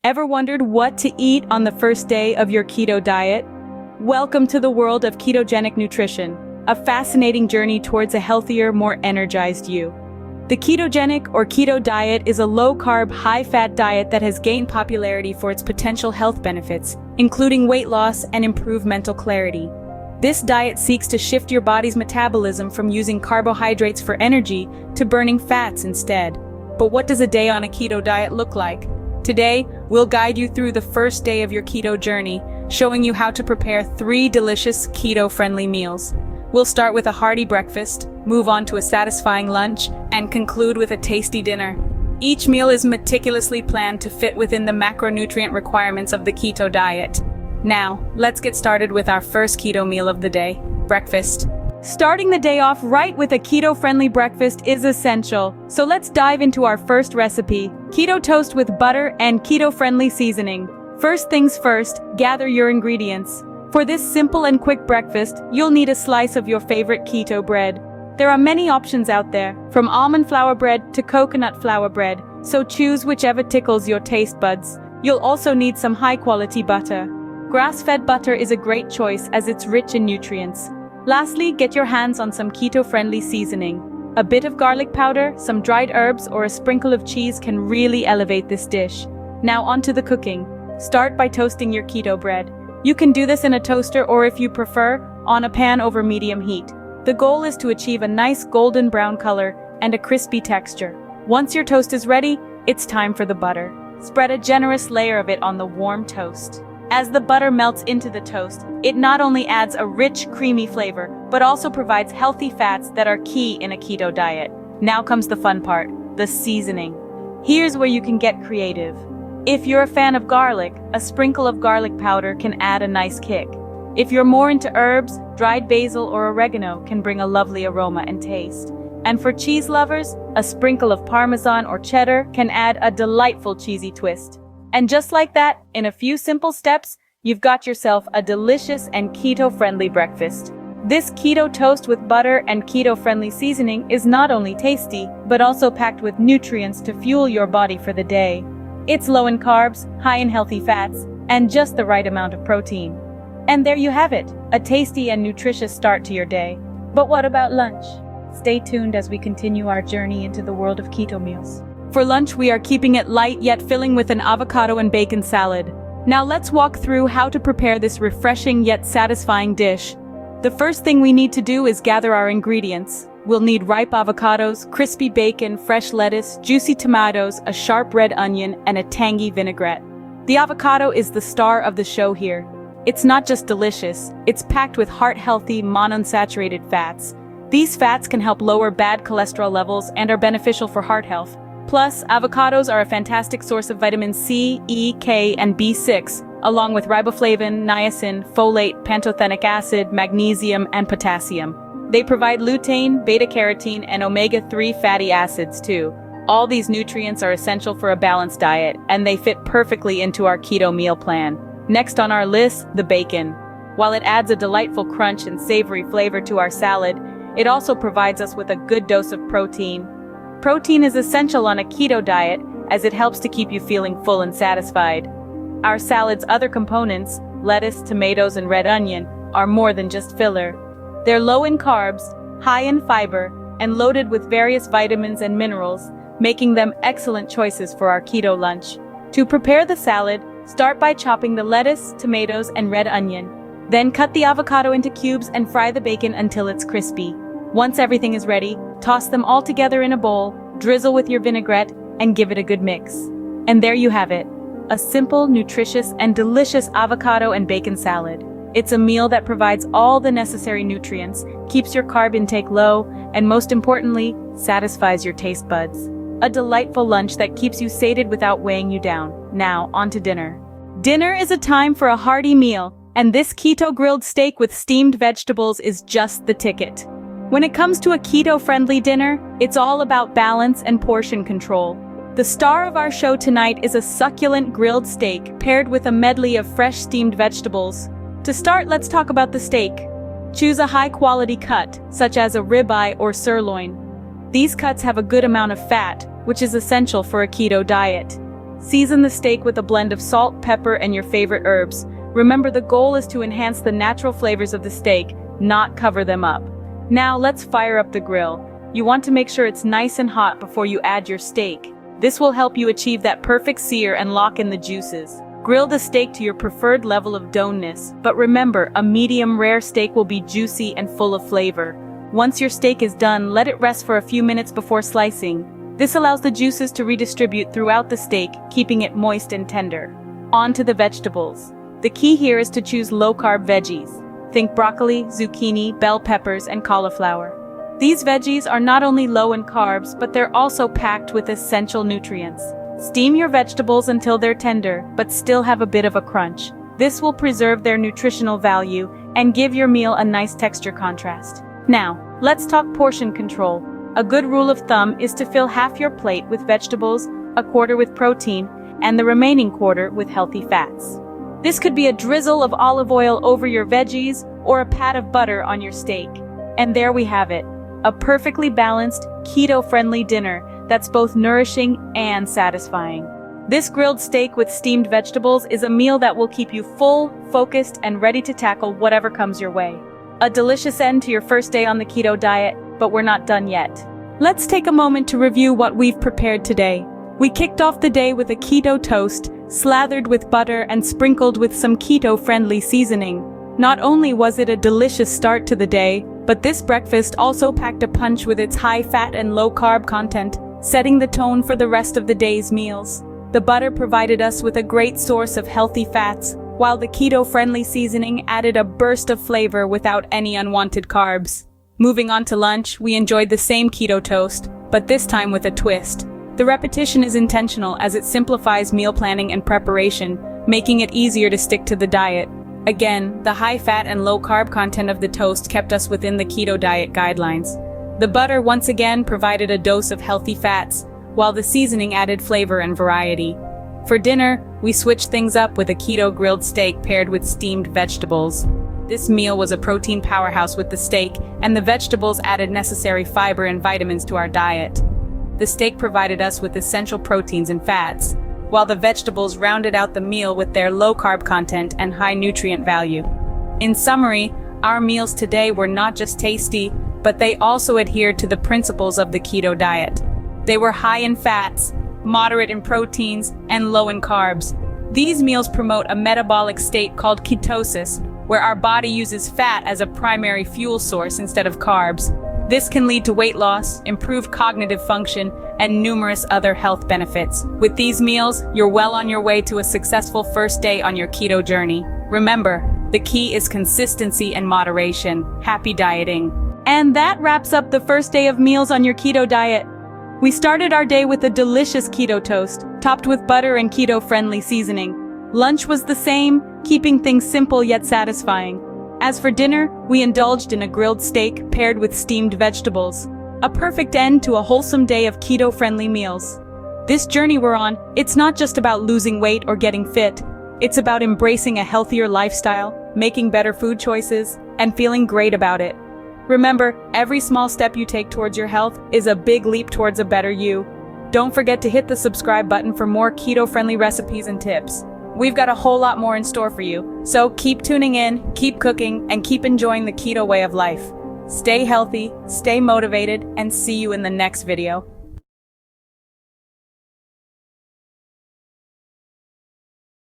Ever wondered what to eat on the first day of your keto diet? Welcome to the world of ketogenic nutrition, a fascinating journey towards a healthier, more energized you. The ketogenic or keto diet is a low-carb, high-fat diet that has gained popularity for its potential health benefits, including weight loss and improved mental clarity. This diet seeks to shift your body's metabolism from using carbohydrates for energy to burning fats instead. But what does a day on a keto diet look like? Today, we'll guide you through the first day of your keto journey, showing you how to prepare 3 delicious keto-friendly meals. We'll start with a hearty breakfast, move on to a satisfying lunch, and conclude with a tasty dinner. Each meal is meticulously planned to fit within the macronutrient requirements of the keto diet. Now, let's get started with our first keto meal of the day, breakfast. Starting the day off right with a keto-friendly breakfast is essential, so let's dive into our first recipe, keto toast with butter and keto-friendly seasoning. First things first, gather your ingredients. For this simple and quick breakfast, you'll need a slice of your favorite keto bread. There are many options out there, from almond flour bread to coconut flour bread, so choose whichever tickles your taste buds. You'll also need some high-quality butter. Grass-fed butter is a great choice as it's rich in nutrients. Lastly, get your hands on some keto-friendly seasoning. A bit of garlic powder, some dried herbs, or a sprinkle of cheese can really elevate this dish. Now onto the cooking. Start by toasting your keto bread. You can do this in a toaster or, if you prefer, on a pan over medium heat. The goal is to achieve a nice golden brown color and a crispy texture. Once your toast is ready, it's time for the butter. Spread a generous layer of it on the warm toast. As the butter melts into the toast, it not only adds a rich, creamy flavor, but also provides healthy fats that are key in a keto diet. Now comes the fun part, the seasoning. Here's where you can get creative. If you're a fan of garlic, a sprinkle of garlic powder can add a nice kick. If you're more into herbs, dried basil or oregano can bring a lovely aroma and taste. And for cheese lovers, a sprinkle of Parmesan or cheddar can add a delightful cheesy twist. And just like that, in a few simple steps, you've got yourself a delicious and keto-friendly breakfast. This keto toast with butter and keto-friendly seasoning is not only tasty, but also packed with nutrients to fuel your body for the day. It's low in carbs, high in healthy fats, and just the right amount of protein. And there you have it, a tasty and nutritious start to your day. But what about lunch? Stay tuned as we continue our journey into the world of keto meals. For lunch, we are keeping it light yet filling with an avocado and bacon salad. Now let's walk through how to prepare this refreshing yet satisfying dish. The first thing we need to do is gather our ingredients. We'll need ripe avocados, crispy bacon, fresh lettuce, juicy tomatoes, a sharp red onion, and a tangy vinaigrette. The avocado is the star of the show here. It's not just delicious, it's packed with heart-healthy, monounsaturated fats. These fats can help lower bad cholesterol levels and are beneficial for heart health. Plus, avocados are a fantastic source of vitamin C, E, K, and B6, along with riboflavin, niacin, folate, pantothenic acid, magnesium, and potassium. They provide lutein, beta-carotene, and omega-3 fatty acids too. All these nutrients are essential for a balanced diet, and they fit perfectly into our keto meal plan. Next on our list, the bacon. While it adds a delightful crunch and savory flavor to our salad, it also provides us with a good dose of protein. Protein is essential on a keto diet as it helps to keep you feeling full and satisfied. Our salad's other components, lettuce, tomatoes, and red onion, are more than just filler. They're low in carbs, high in fiber, and loaded with various vitamins and minerals, making them excellent choices for our keto lunch. To prepare the salad, start by chopping the lettuce, tomatoes, and red onion. Then cut the avocado into cubes and fry the bacon until it's crispy. Once everything is ready, toss them all together in a bowl, drizzle with your vinaigrette, and give it a good mix. And there you have it, a simple, nutritious, and delicious avocado and bacon salad. It's a meal that provides all the necessary nutrients, keeps your carb intake low, and most importantly, satisfies your taste buds. A delightful lunch that keeps you sated without weighing you down. Now, on to dinner. Dinner is a time for a hearty meal, and this keto grilled steak with steamed vegetables is just the ticket. When it comes to a keto-friendly dinner, it's all about balance and portion control. The star of our show tonight is a succulent grilled steak paired with a medley of fresh steamed vegetables. To start, let's talk about the steak. Choose a high-quality cut, such as a ribeye or sirloin. These cuts have a good amount of fat, which is essential for a keto diet. Season the steak with a blend of salt, pepper, and your favorite herbs. Remember, the goal is to enhance the natural flavors of the steak, not cover them up. Now let's fire up the grill. You want to make sure it's nice and hot before you add your steak. This will help you achieve that perfect sear and lock in the juices. Grill the steak to your preferred level of doneness, but remember, a medium rare steak will be juicy and full of flavor. Once your steak is done, let it rest for a few minutes before slicing. This allows the juices to redistribute throughout the steak, keeping it moist and tender. On to the vegetables. The key here is to choose low-carb veggies. Think broccoli, zucchini, bell peppers, and cauliflower. These veggies are not only low in carbs, but they're also packed with essential nutrients. Steam your vegetables until they're tender, but still have a bit of a crunch. This will preserve their nutritional value and give your meal a nice texture contrast. Now, let's talk portion control. A good rule of thumb is to fill half your plate with vegetables, a quarter with protein, and the remaining quarter with healthy fats. This could be a drizzle of olive oil over your veggies or a pat of butter on your steak. And there we have it, a perfectly balanced, keto-friendly dinner that's both nourishing and satisfying. This grilled steak with steamed vegetables is a meal that will keep you full, focused, and ready to tackle whatever comes your way. A delicious end to your first day on the keto diet, but we're not done yet. Let's take a moment to review what we've prepared today. We kicked off the day with a keto toast, slathered with butter and sprinkled with some keto-friendly seasoning. Not only was it a delicious start to the day, but this breakfast also packed a punch with its high-fat and low-carb content, setting the tone for the rest of the day's meals. The butter provided us with a great source of healthy fats, while the keto-friendly seasoning added a burst of flavor without any unwanted carbs. Moving on to lunch, we enjoyed the same keto toast, but this time with a twist. The repetition is intentional as it simplifies meal planning and preparation, making it easier to stick to the diet. Again, the high-fat and low-carb content of the toast kept us within the keto diet guidelines. The butter once again provided a dose of healthy fats, while the seasoning added flavor and variety. For dinner, we switched things up with a keto grilled steak paired with steamed vegetables. This meal was a protein powerhouse with the steak, and the vegetables added necessary fiber and vitamins to our diet. The steak provided us with essential proteins and fats, while the vegetables rounded out the meal with their low-carb content and high nutrient value. In summary, our meals today were not just tasty, but they also adhered to the principles of the keto diet. They were high in fats, moderate in proteins, and low in carbs. These meals promote a metabolic state called ketosis, where our body uses fat as a primary fuel source instead of carbs. This can lead to weight loss, improved cognitive function, and numerous other health benefits. With these meals, you're well on your way to a successful first day on your keto journey. Remember, the key is consistency and moderation. Happy dieting. And that wraps up the first day of meals on your keto diet. We started our day with a delicious keto toast, topped with butter and keto-friendly seasoning. Lunch was the same, keeping things simple yet satisfying. As for dinner, we indulged in a grilled steak paired with steamed vegetables. A perfect end to a wholesome day of keto-friendly meals. This journey we're on, it's not just about losing weight or getting fit. It's about embracing a healthier lifestyle, making better food choices, and feeling great about it. Remember, every small step you take towards your health is a big leap towards a better you. Don't forget to hit the subscribe button for more keto-friendly recipes and tips. We've got a whole lot more in store for you, so keep tuning in, keep cooking, and keep enjoying the keto way of life. Stay healthy, stay motivated, and see you in the next video.